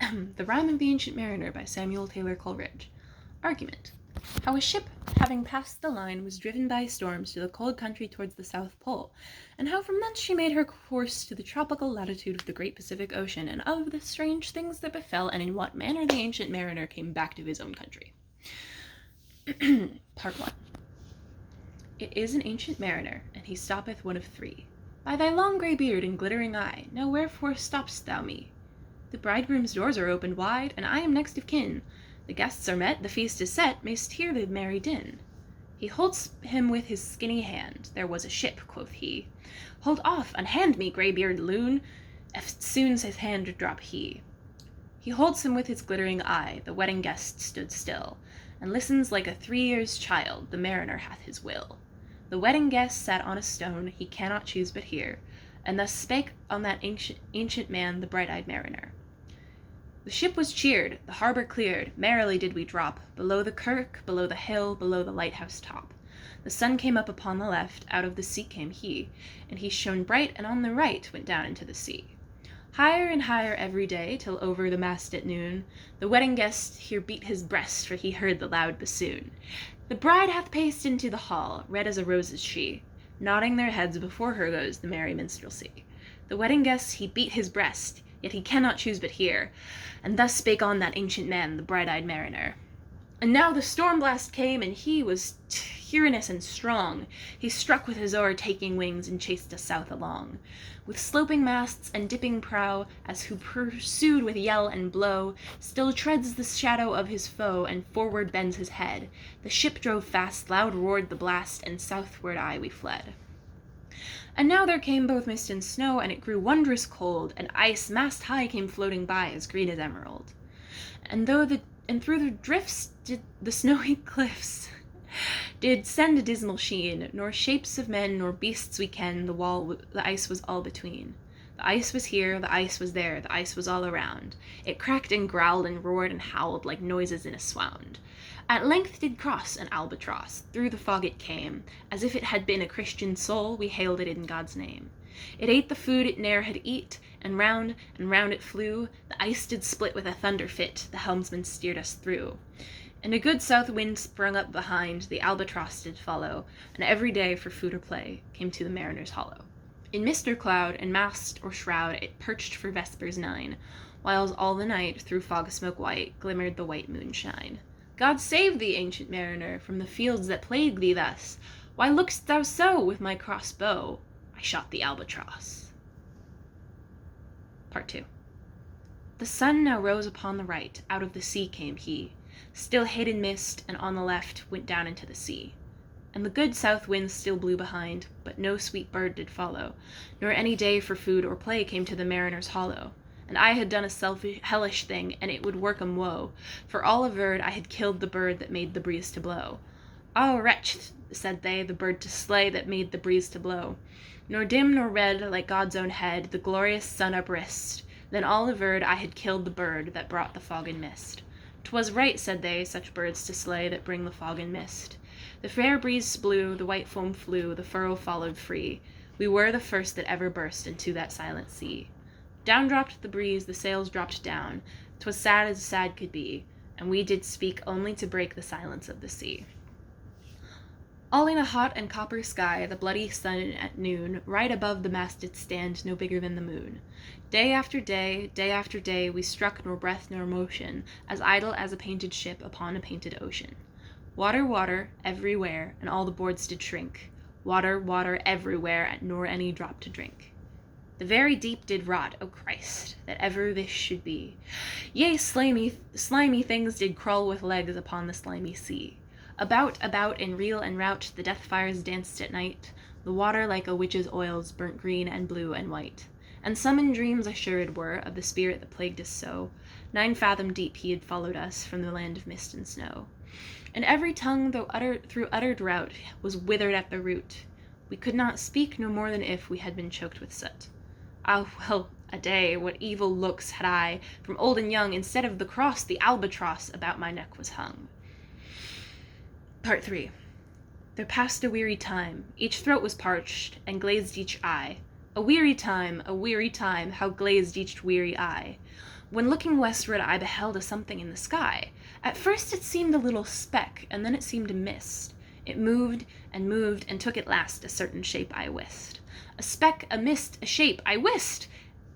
The Rime of the Ancient Mariner by Samuel Taylor Coleridge. Argument. How a ship, having passed the line, was driven by storms to the cold country towards the South Pole, and how from thence she made her course to the tropical latitude of the great Pacific Ocean, and of the strange things that befell, and in what manner the ancient mariner came back to his own country. Part 1. It is an ancient mariner, and he stoppeth one of three. By thy long grey beard and glittering eye, now wherefore stopp'st thou me? The bridegroom's doors are opened wide, and I am next of kin. The guests are met, the feast is set, mayst hear the merry din. He holds him with his skinny hand. There was a ship, quoth he. Hold off, unhand me, grey-beard loon. Eftsoons his hand drop he. He holds him with his glittering eye. The wedding guest stood still, and listens like a 3 years' child. The mariner hath his will. The wedding guest sat on a stone, he cannot choose but hear, and thus spake on that ancient man, the bright-eyed mariner. The ship was cheered, the harbor cleared, merrily did we drop, below the kirk, below the hill, below the lighthouse top. The sun came up upon the left, out of the sea came he, and he shone bright, and on the right went down into the sea. Higher and higher every day, till over the mast at noon, the wedding guest here beat his breast, for he heard the loud bassoon. The bride hath paced into the hall, red as a rose is she, nodding their heads before her goes the merry minstrelsy. The wedding guest he beat his breast, yet he cannot choose but hear, and thus spake on that ancient man, the bright-eyed mariner. And now the storm blast came, and he was tyrannous and strong. He struck with his o'ertaking wings, and chased us south along. With sloping masts and dipping prow, as who pursued with yell and blow, still treads the shadow of his foe, and forward bends his head. The ship drove fast, loud roared the blast, and southward we fled. And now there came both mist and snow, and it grew wondrous cold, and ice mast high came floating by, as green as emerald. And through the drifts did the snowy cliffs did send a dismal sheen, nor shapes of men nor beasts we ken, the ice was all between. The ice was here, the ice was there, the ice was all around. It cracked and growled and roared and howled like noises in a swound. At length did cross an albatross, through the fog it came, as if it had been a Christian soul, we hailed it in God's name. It ate the food it ne'er had eat, and round it flew. The ice did split with a thunder fit, the helmsman steered us through. And a good south wind sprung up behind, the albatross did follow, and every day for food or play came to the mariner's hollow. In mist or cloud, in mast or shroud, it perched for vespers 9, whiles all the night, through fog smoke white, glimmered the white moonshine. God save thee, ancient mariner, from the fields that plague thee thus. Why look'st thou so with my crossbow? I shot the albatross. Part 2. The sun now rose upon the right, out of the sea came he, still hid in mist, and on the left went down into the sea. And the good south wind still blew behind, but no sweet bird did follow, nor any day for food or play came to the mariner's hollow. And I had done a selfish, hellish thing, and it would work 'em woe, for all averred I had killed the bird that made the breeze to blow. Ah, wretch, said they, the bird to slay that made the breeze to blow. Nor dim nor red, like God's own head, the glorious sun uprist. Then all averred I had killed the bird that brought the fog and mist. 'Twas right, said they, such birds to slay that bring the fog and mist. The fair breeze blew, the white foam flew, the furrow followed free. We were the first that ever burst into that silent sea. Down dropped the breeze, the sails dropped down. 'Twas sad as sad could be, and we did speak only to break the silence of the sea. All in a hot and copper sky, the bloody sun at noon, right above the mast did stand, no bigger than the moon. Day after day, we struck nor breath nor motion, as idle as a painted ship upon a painted ocean. Water, water, everywhere, and all the boards did shrink. Water, water, everywhere, nor any drop to drink. The very deep did rot, O Christ, that ever this should be. Yea, slimy things did crawl with legs upon the slimy sea. About, in reel and rout, the death fires danced at night. The water like a witch's oils burnt green and blue and white. And some in dreams assured were of the spirit that plagued us so. 9 fathom deep he had followed us from the land of mist and snow. And every tongue, through utter drought, was withered at the root. We could not speak no more than if we had been choked with soot. Ah, well a day, what evil looks had I, from old and young, instead of the cross, the albatross about my neck was hung. Part 3. There passed a weary time, each throat was parched, and glazed each eye. A weary time, how glazed each weary eye. When looking westward, I beheld a something in the sky. At first it seemed a little speck, and then it seemed a mist. It moved, and took at last a certain shape I wist. A speck, a mist, a shape, I wist!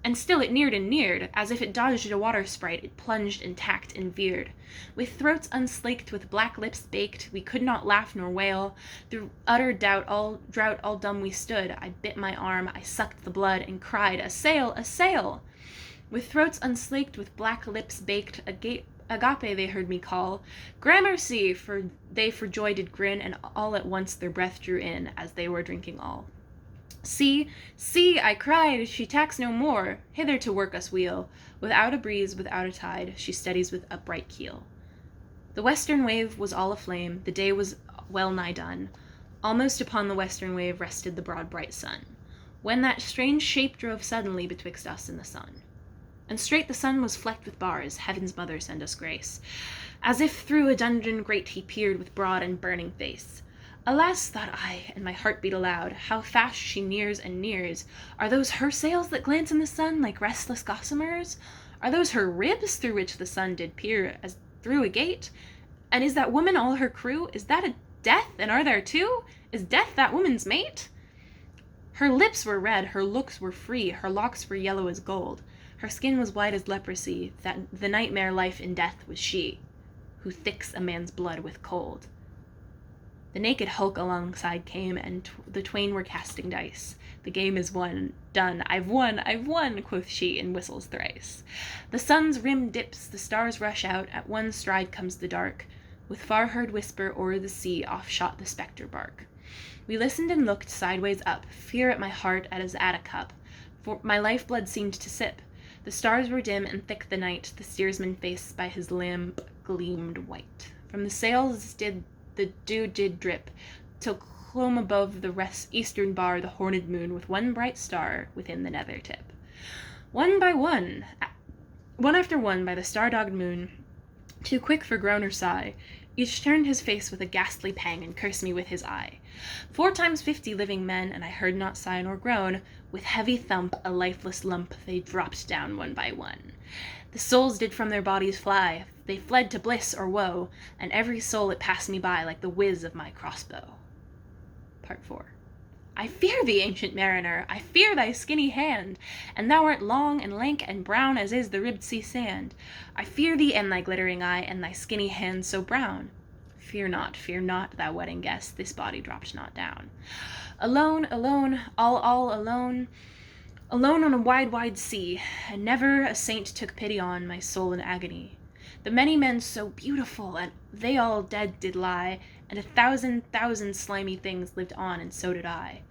And still it neared and neared, as if it dodged a water sprite, it plunged and tacked and veered. With throats unslaked, with black lips baked, we could not laugh nor wail. Through utter drought, all dumb we stood. I bit my arm, I sucked the blood, and cried, "A sail, a sail!" With throats unslaked, with black lips baked, agape they heard me call. Gramercy! For they for joy did grin, and all at once their breath drew in, as they were drinking all. See, see, I cried, she tacks no more, hither to work us wheel. Without a breeze, without a tide, she steadies with upright keel. The western wave was all aflame, the day was well nigh done. Almost upon the western wave rested the broad bright sun, when that strange shape drove suddenly betwixt us and the sun. And straight the sun was flecked with bars, heaven's mother send us grace. As if through a dungeon grate he peered with broad and burning face. Alas, thought I, and my heart beat aloud, how fast she nears and nears. Are those her sails that glance in the sun like restless gossamers? Are those her ribs through which the sun did peer as through a gate? And is that woman all her crew? Is that a death, and are there two? Is death that woman's mate? Her lips were red, her looks were free, her locks were yellow as gold. Her skin was white as leprosy, that the nightmare life in death was she, who thicks a man's blood with cold. The naked hulk alongside came, and the twain were casting dice. The game is won, done, I've won, quoth she, and whistles thrice. The sun's rim dips, the stars rush out, at one stride comes the dark. With far-heard whisper o'er the sea, off shot the spectre bark. We listened and looked sideways up, fear at my heart as at a cup, for my lifeblood seemed to sip. The stars were dim and thick the night, the steersman face by his lamp gleamed white. From the sails the dew did drip, till clomb above the eastern bar the horned moon with one bright star within the nether tip. One after one, by the star-dogged moon, too quick for groan or sigh, each turned his face with a ghastly pang and cursed me with his eye. 4 times 50 living men, and I heard not sigh nor groan, with heavy thump, a lifeless lump, they dropped down one by one. The souls did from their bodies fly, they fled to bliss or woe, and every soul it passed me by like the whiz of my crossbow. Part 4. I fear thee, ancient mariner, I fear thy skinny hand, and thou art long and lank and brown as is the ribbed sea sand. I fear thee and thy glittering eye, and thy skinny hand so brown. Fear not, thou wedding guest, this body dropped not down. Alone, all alone, alone on a wide sea, and never a saint took pity on my soul in agony. The many men so beautiful, and they all dead did lie, and 1,000 slimy things lived on, and so did I.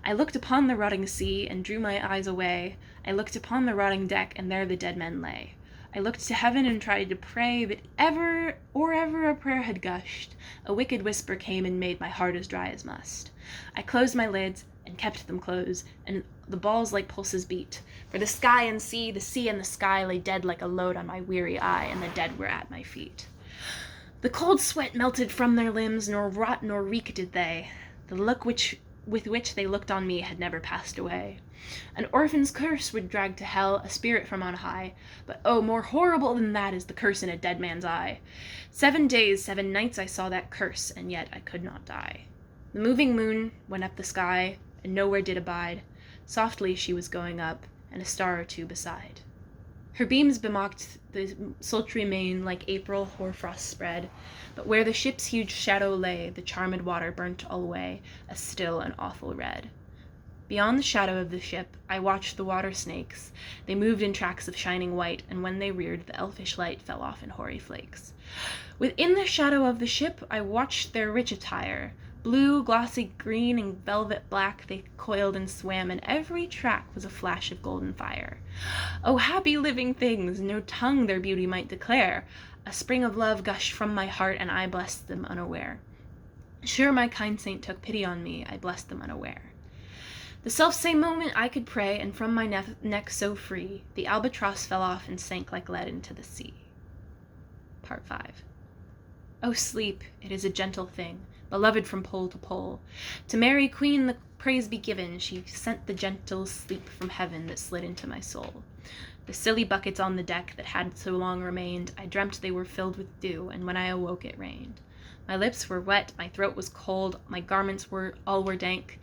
I looked upon the rotting sea, and drew my eyes away. I looked upon the rotting deck, and there the dead men lay. I looked to heaven and tried to pray, but ever a prayer had gushed. A wicked whisper came and made my heart as dry as must. I closed my lids, and kept them closed, and the balls like pulses beat. For the sky and sea, the sea and the sky lay dead like a load on my weary eye, and the dead were at my feet. The cold sweat melted from their limbs, nor rot nor reek did they. The look with which they looked on me had never passed away. An orphan's curse would drag to hell a spirit from on high, but oh, more horrible than that is the curse in a dead man's eye. 7 days, 7 nights I saw that curse, and yet I could not die. The moving moon went up the sky, and nowhere did abide. Softly she was going up, and a star or two beside. Her beams bemocked the sultry main like April hoarfrost spread, but where the ship's huge shadow lay, the charmed water burnt all away, a still and awful red. Beyond the shadow of the ship, I watched the water snakes. They moved in tracks of shining white, and when they reared, the elfish light fell off in hoary flakes. Within the shadow of the ship, I watched their rich attire. Blue, glossy green, and velvet black, they coiled and swam, and every track was a flash of golden fire. Oh, happy living things, no tongue their beauty might declare. A spring of love gushed from my heart, and I blessed them unaware. Sure my kind saint took pity on me, I blessed them unaware. The self-same moment I could pray, and from my neck so free, the albatross fell off and sank like lead into the sea. Part 5. Oh, sleep, it is a gentle thing, beloved from pole to pole. To Mary Queen the praise be given, she sent the gentle sleep from heaven that slid into my soul. The silly buckets on the deck that had so long remained, I dreamt they were filled with dew, and when I awoke it rained. My lips were wet, my throat was cold, my garments were dank.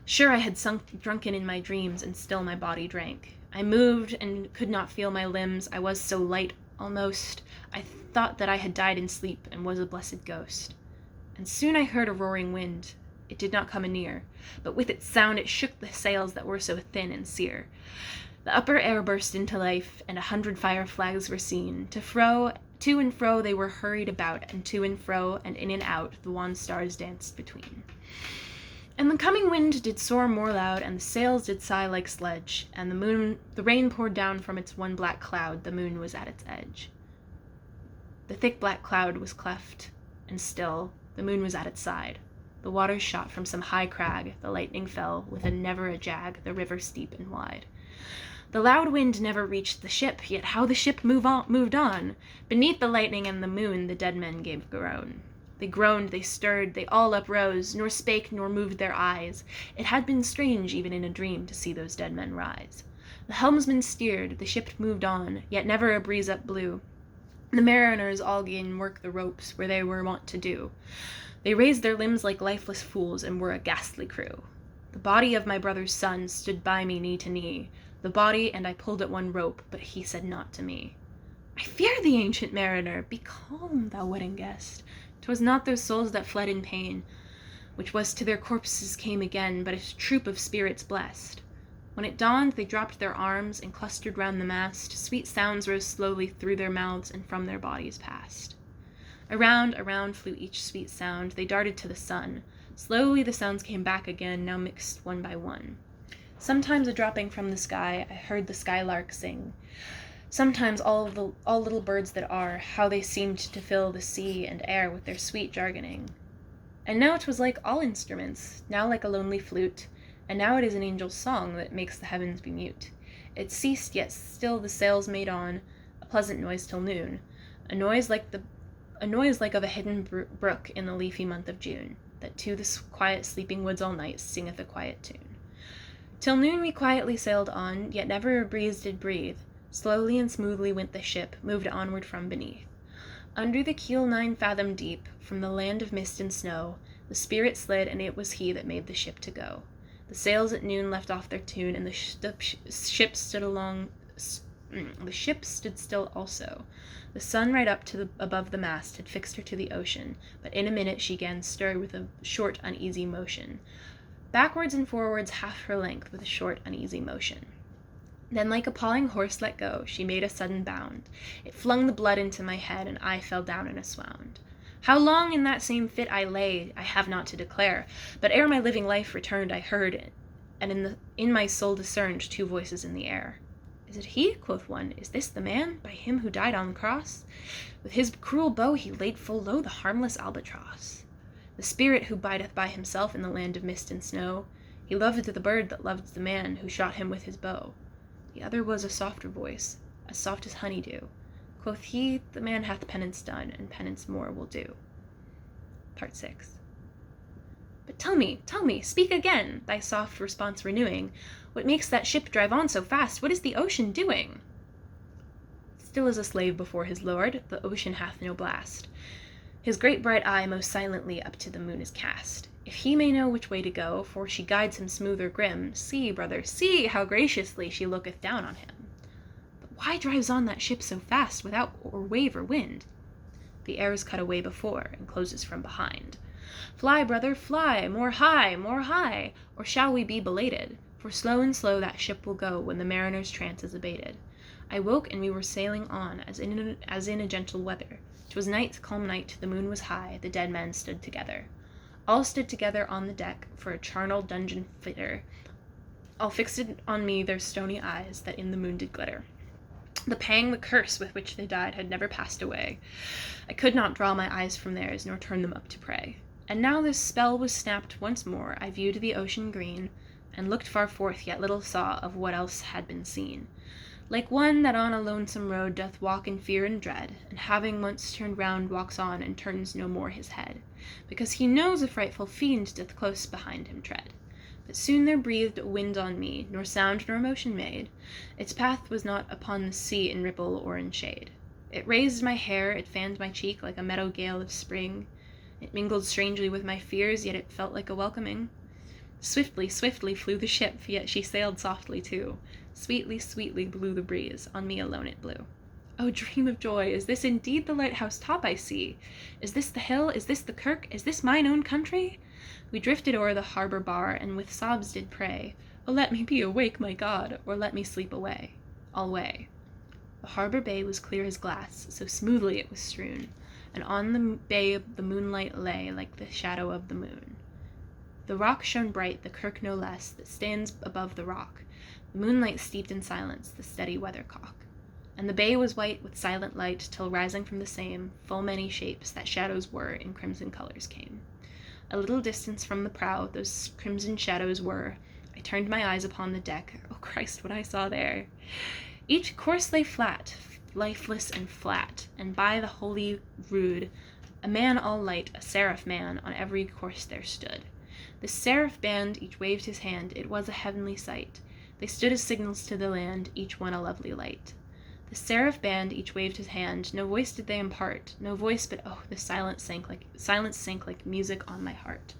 Sure I had drunken in my dreams, and still my body drank. I moved and could not feel my limbs, I was so light almost. I thought that I had died in sleep, and was a blessed ghost. And soon I heard a roaring wind. It did not come anear, but with its sound it shook the sails that were so thin and sere. The upper air burst into life, and 100 fire flags were seen. To and fro they were hurried about, and to and fro, and in and out, the wan stars danced between. And the coming wind did soar more loud, and the sails did sigh like sledge, and the rain poured down from its one black cloud, the moon was at its edge. The thick black cloud was cleft, and still, the moon was at its side. The waters shot from some high crag, the lightning fell, with never a jag, the river steep and wide. The loud wind never reached the ship, yet how the ship moved on! Beneath the lightning and the moon the dead men gave groan. They groaned, they stirred, they all uprose, nor spake nor moved their eyes. It had been strange even in a dream to see those dead men rise. The helmsman steered, the ship moved on, yet never a breeze up blew. The mariners all 'gan work the ropes where they were wont to do. They raised their limbs like lifeless fools, and were a ghastly crew. The body of my brother's son stood by me knee to knee. The body, and I pulled at one rope, but he said naught to me. I fear thee, ancient mariner, be calm, thou wedding guest. 'Twas not those souls that fled in pain, which was to their corpses came again, but a troop of spirits blessed. When it dawned, they dropped their arms, and clustered round the mast. Sweet sounds rose slowly through their mouths, and from their bodies passed. Around flew each sweet sound, they darted to the sun. Slowly the sounds came back again, now mixed one by one. Sometimes a dropping from the sky, I heard the skylark sing. Sometimes all little birds that are, how they seemed to fill the sea and air with their sweet jargoning. And now 'twas like all instruments, now like a lonely flute, and now it is an angel's song that makes the heavens be mute. It ceased, yet still the sails made on, a pleasant noise till noon, a noise like of a hidden brook in the leafy month of June, that to the quiet sleeping woods all night singeth a quiet tune. Till noon we quietly sailed on, yet never a breeze did breathe. Slowly and smoothly went the ship, moved onward from beneath. Under the keel 9 fathom deep, from the land of mist and snow, the spirit slid, and it was he that made the ship to go. The sails at noon left off their tune, and the ship stood still also. The sun right up to above the mast had fixed her to the ocean, but in a minute she 'gan stir with a short uneasy motion. Backwards and forwards half her length with a short uneasy motion. Then like a pawing horse let go, she made a sudden bound. It flung the blood into my head, and I fell down in a swound. How long in that same fit I lay, I have not to declare, but ere my living life returned, I heard it, and in my soul discerned 2 voices in the air. Is it he? Quoth one. Is this the man, by him who died on the cross? With his cruel bow he laid full low the harmless albatross. The spirit who bideth by himself in the land of mist and snow, he loved the bird that loved the man who shot him with his bow. The other was a softer voice, as soft as honeydew. Quoth he, the man hath penance done, and penance more will do. Part 6. But tell me, speak again, thy soft response renewing. What makes that ship drive on so fast? What is the ocean doing? Still as a slave before his lord, the ocean hath no blast. His great bright eye most silently up to the moon is cast. If he may know which way to go, for she guides him smooth or grim, see, brother, see how graciously she looketh down on him. But why drives on that ship so fast, without or wave or wind? The air is cut away before, and closes from behind. Fly, brother, fly, more high, or shall we be belated? For slow and slow that ship will go, when the mariner's trance is abated. I woke, and we were sailing on, as in a gentle weather. 'Twas night, calm night, the moon was high, the dead men stood together. All stood together on the deck, for a charnel dungeon fitter. All fixed on me their stony eyes, that in the moon did glitter. The pang, the curse with which they died had never passed away. I could not draw my eyes from theirs, nor turn them up to pray. And now this spell was snapped once more, I viewed the ocean green, and looked far forth, yet little saw of what else had been seen. Like one that on a lonesome road doth walk in fear and dread, and having once turned round walks on, and turns no more his head, because he knows a frightful fiend doth close behind him tread. But soon there breathed a wind on me, nor sound nor motion made. Its path was not upon the sea in ripple or in shade. It raised my hair, it fanned my cheek like a meadow gale of spring. It mingled strangely with my fears, yet it felt like a welcoming. Swiftly, swiftly flew the ship, yet she sailed softly too. Sweetly, sweetly blew the breeze, on me alone it blew. Oh, dream of joy, is this indeed the lighthouse top I see? Is this the hill? Is this the kirk? Is this mine own country? We drifted o'er the harbour bar, and with sobs did pray, Oh, let me be awake, my God, or let me sleep away, alway. The harbour bay was clear as glass, so smoothly it was strewn, and on the bay the moonlight lay like the shadow of the moon. The rock shone bright, the kirk no less, that stands above the rock, the moonlight steeped in silence, the steady weathercock. And the bay was white with silent light, till rising from the same, full many shapes that shadows were, in crimson colours came. A little distance from the prow, those crimson shadows were. I turned my eyes upon the deck. Oh Christ, what I saw there! Each course lay flat, lifeless and flat, and by the holy rood, a man all light, a seraph man, on every course there stood. The seraph band each waved his hand, it was a heavenly sight. They stood as signals to the land, each one a lovely light. The seraph band each waved his hand, no voice did they impart, no voice, but oh, the silence sank like music on my heart.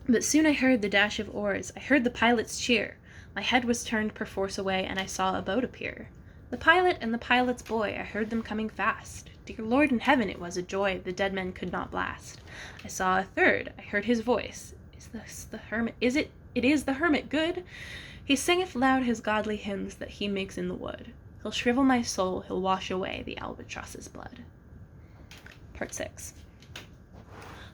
But soon I heard the dash of oars, I heard the pilot's cheer. My head was turned perforce away, and I saw a boat appear. The pilot and the pilot's boy, I heard them coming fast. Dear Lord in heaven, it was a joy the dead men could not blast. I saw a third, I heard his voice. Is this the hermit? It is the hermit good? He singeth loud his godly hymns that he makes in the wood. He'll shrivel my soul, he'll wash away the albatross's blood. Part 6.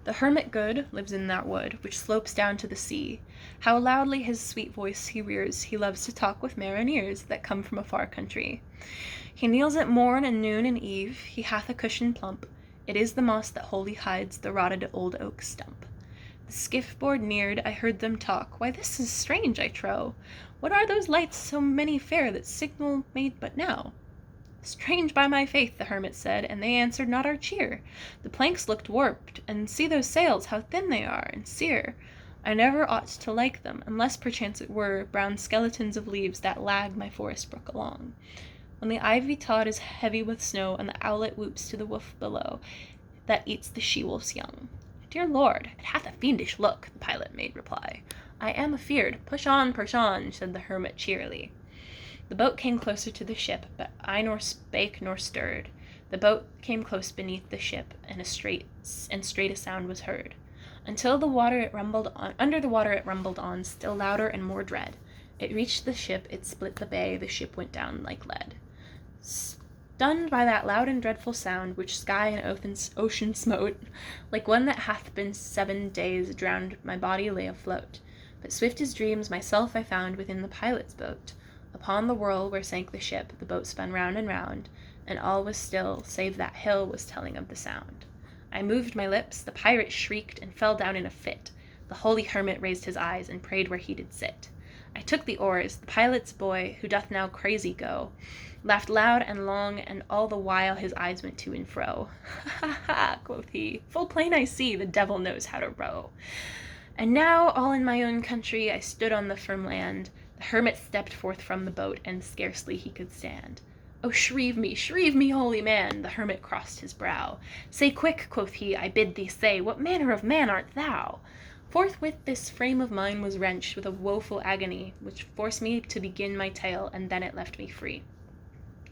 The hermit good lives in that wood, which slopes down to the sea. How loudly his sweet voice he rears, he loves to talk with mariners that come from a far country. He kneels at morn and noon and eve, he hath a cushion plump, it is the moss that wholly hides the rotted old oak stump. The skiff board neared, I heard them talk, why this is strange, I trow. What are those lights so many fair that signal made but now? Strange by my faith, the hermit said, and they answered not our cheer. The planks looked warped, and see those sails, how thin they are, and sere. I never ought to like them, unless perchance it were brown skeletons of leaves that lag my forest brook along. When the ivy tod is heavy with snow, and the owlet whoops to the wolf below, that eats the she-wolf's young. Dear Lord, it hath a fiendish look, the pilot made reply. I am afeard. Push on, said the hermit cheerily. The boat came closer to the ship, but I nor spake nor stirred. The boat came close beneath the ship, and straight a sound was heard. Under the water it rumbled on, still louder and more dread. It reached the ship, it split the bay, the ship went down like lead. Stunned by that loud and dreadful sound, which sky and ocean smote, like one that hath been 7 days drowned, my body lay afloat. But swift as dreams myself I found within the pilot's boat. Upon the whirl where sank the ship, the boat spun round and round, and all was still, save that hill was telling of the sound. I moved my lips, the pirate shrieked, and fell down in a fit. The holy hermit raised his eyes, and prayed where he did sit. I took the oars, the pilot's boy, who doth now crazy go, laughed loud and long, and all the while his eyes went to and fro. Ha, ha, quoth he, full plain I see, the devil knows how to row. And now, all in my own country, I stood on the firm land. The hermit stepped forth from the boat, and scarcely he could stand. Oh, shrieve me, holy man! The hermit crossed his brow. Say quick, quoth he, I bid thee say, what manner of man art thou? Forthwith this frame of mine was wrenched with a woeful agony, which forced me to begin my tale, and then it left me free.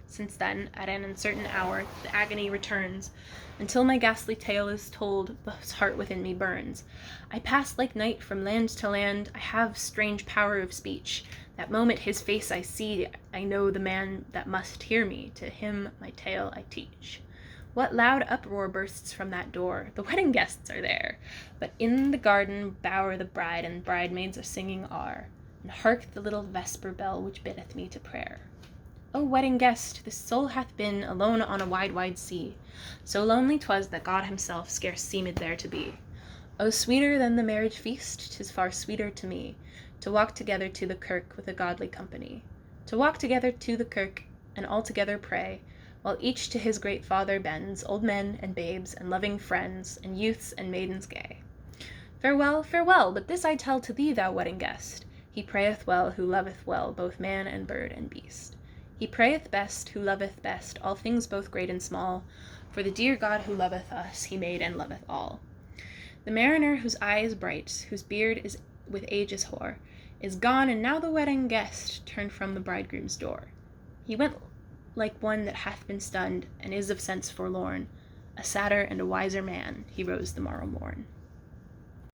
Since then, at an uncertain hour, the agony returns. Until my ghastly tale is told, the heart within me burns. I pass like night from land to land, I have strange power of speech. That moment his face I see, I know the man that must hear me, to him my tale I teach. What loud uproar bursts from that door? The wedding guests are there. But in the garden bower the bride, and bridemaids are singing are. And hark the little vesper bell which biddeth me to prayer. O wedding guest, this soul hath been alone on a wide, wide sea. So lonely 'twas that God himself scarce seemed there to be. O sweeter than the marriage feast, 'tis far sweeter to me, to walk together to the kirk with a godly company. To walk together to the kirk, and all together pray, while each to his great Father bends, old men and babes and loving friends, and youths and maidens gay. Farewell, farewell, but this I tell to thee, thou wedding guest, he prayeth well who loveth well both man and bird and beast. He prayeth best who loveth best all things both great and small, for the dear God who loveth us, he made and loveth all. The mariner whose eye is bright, whose beard is with age is hoar, is gone, and now the wedding guest turned from the bridegroom's door. He went like one that hath been stunned, and is of sense forlorn. A sadder and a wiser man he rose the morrow morn.